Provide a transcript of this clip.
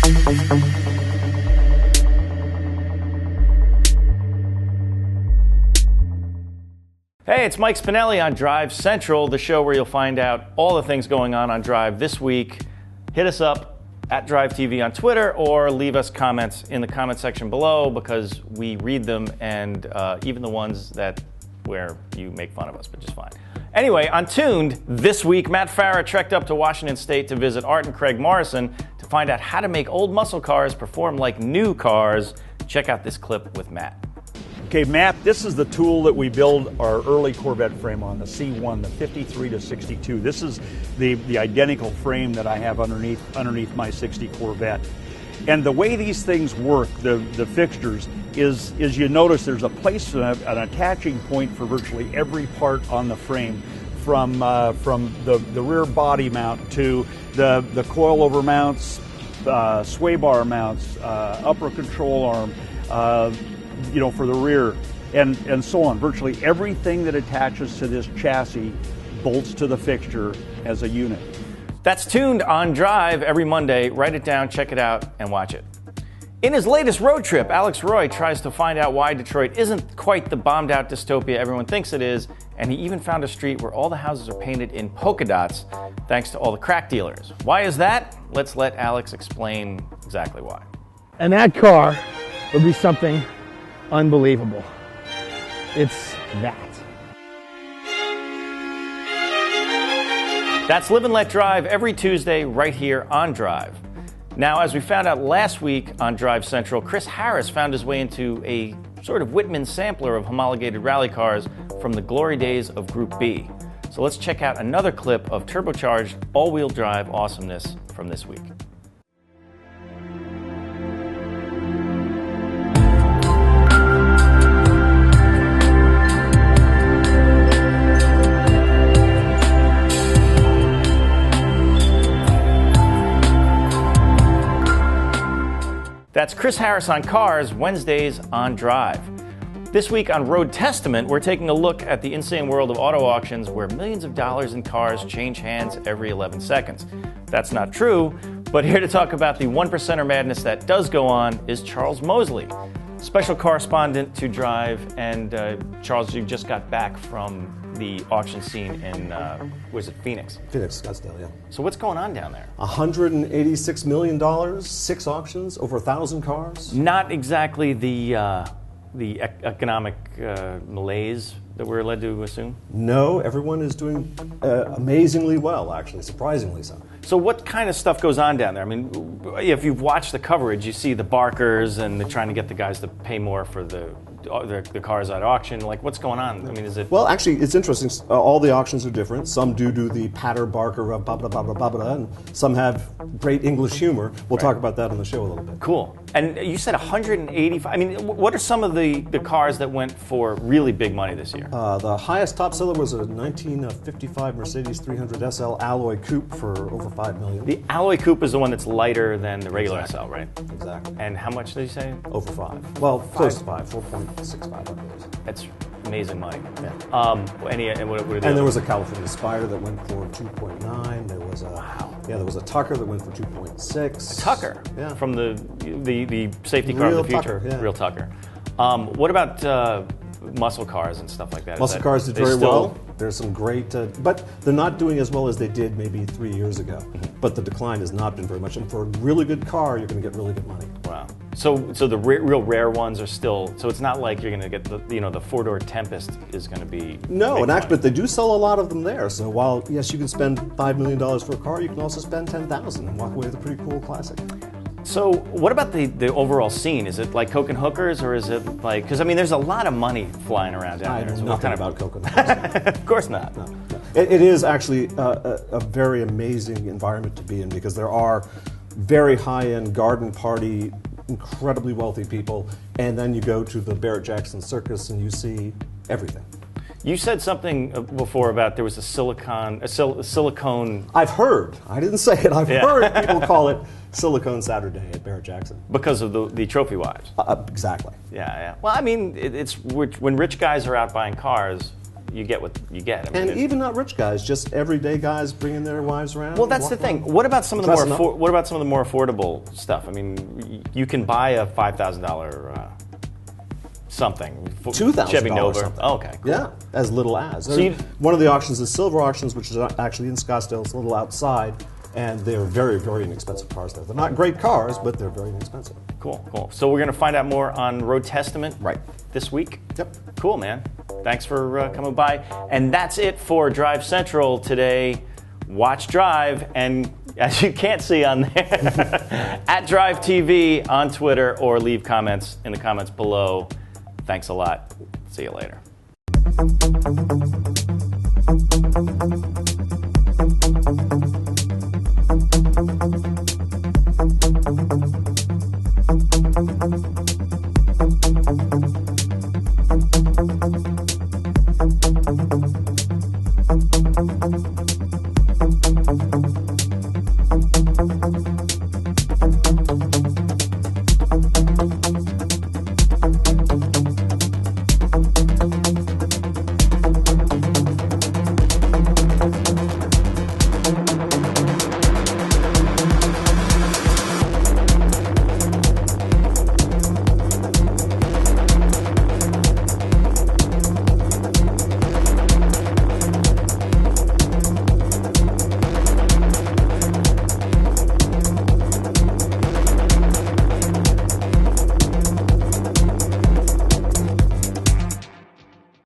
Hey, it's Mike Spinelli on Drive Central, the show where you'll find out all the things going on Drive this week. Hit us up at Drive TV on Twitter or leave us comments in the comment section below because we read them and even the ones where you make fun of us, but just fine. Anyway, on Tuned, this week, Matt Farah trekked up to Washington State to visit Art and Craig Morrison to find out how to make old muscle cars perform like new cars. Check out this clip with Matt. Okay, Matt, this is the tool that we build our early Corvette frame on, the C1, the 53 to 62. This is the identical frame that I have underneath my 60 Corvette. And the way these things work, the fixtures, is you notice there's a place, an attaching point for virtually every part on the frame, from the rear body mount to the coilover mounts, sway bar mounts, upper control arm, for the rear, and so on. Virtually everything that attaches to this chassis bolts to the fixture as a unit. That's Tuned on Drive every Monday. Write it down, check it out, and watch it. In his latest road trip, Alex Roy tries to find out why Detroit isn't quite the bombed-out dystopia everyone thinks it is, and he even found a street where all the houses are painted in polka dots, thanks to all the crack dealers. Why is that? Let's let Alex explain exactly why. And that car would be something unbelievable. It's that. That's Live and Let Drive every Tuesday right here on Drive. Now, as we found out last week on Drive Central, Chris Harris found his way into a sort of Whitman sampler of homologated rally cars from the glory days of Group B. So let's check out another clip of turbocharged all-wheel drive awesomeness from this week. That's Chris Harris on Cars, Wednesdays on Drive. This week on Road Testament, we're taking a look at the insane world of auto auctions where millions of dollars in cars change hands every 11 seconds. That's not true, but here to talk about the 1%er madness that does go on is Charles Moseley, special correspondent to Drive. And Charles, you just got back from the auction scene in, was it Phoenix? Phoenix, Scottsdale, yeah. So what's going on down there? $186 million, 6 auctions, over 1,000 cars. Not exactly the economic malaise that we're led to assume? No, everyone is doing amazingly well, actually, surprisingly so. So what kind of stuff goes on down there? I mean, if you've watched the coverage, you see the barkers and they're trying to get the guys to pay more for the cars at auction. Like, what's going on? I mean, is it... Well, actually, it's interesting. All the auctions are different. Some do the patter barker of blah, blah, blah, blah, blah, blah, and some have great English humor. We'll talk about that on the show a little bit. Cool. And you said 185. I mean, what are some of the cars that went for really big money this year? The highest top seller was a 1955 Mercedes 300 SL alloy coupe for over $5 million. The alloy coupe is the one that's lighter than the regular SL, right? Exactly. And how much did you say? Over 5. Well, close to 5, 4.65, I believe. That's amazing money. Yeah. And there was a California Spider that went for 2.9. There was there was a Tucker that went for 2.6. A Tucker? Yeah. From the safety car of the future. Tucker, yeah. Real Tucker. What about muscle cars and stuff like that? Muscle cars did very well. There's some great, but they're not doing as well as they did maybe 3 years ago. Mm-hmm. But the decline has not been very much. And for a really good car, you're going to get really good money. Wow. So the real rare ones are still. So it's not like you're going to get the 4-door Tempest is going to be. No, and actually, but they do sell a lot of them there. So while yes, you can spend $5 million for a car, you can also spend $10,000 and walk away with a pretty cool classic. So what about the overall scene? Is it like Coke and Hookers, or is it like, because I mean there's a lot of money flying around down there. I know nothing about Coke and Hookers. Of course not. No. It is actually a very amazing environment to be in because there are very high-end garden party, incredibly wealthy people, and then you go to the Barrett-Jackson Circus and you see everything. You said something before about there was a silicone. I've heard. I didn't say it. I've heard people call it Silicone Saturday at Barrett-Jackson. Because of the trophy wives. Exactly. Yeah. Well, I mean, it's when rich guys are out buying cars, you get what you get. I mean, And even not rich guys, just everyday guys bringing their wives around. well, that's the thing. What about some of the Dressing up. what about some of the more affordable stuff? I mean, you can buy a $5,000 something. $2,000 Chevy Nova. something. Oh, okay. Cool. Yeah, as little as. So you- One of the auctions is Silver Auctions, which is actually in Scottsdale. It's a little outside, and they're very, very inexpensive cars there. They're not great cars, but they're very inexpensive. Cool, cool. So we're going to find out more on Road Testament this week? Yep. Cool, man. Thanks for coming by. And that's it for Drive Central today. Watch Drive, and as you can't see on there, at Drive TV on Twitter, or leave comments in the comments below. Thanks a lot. See you later.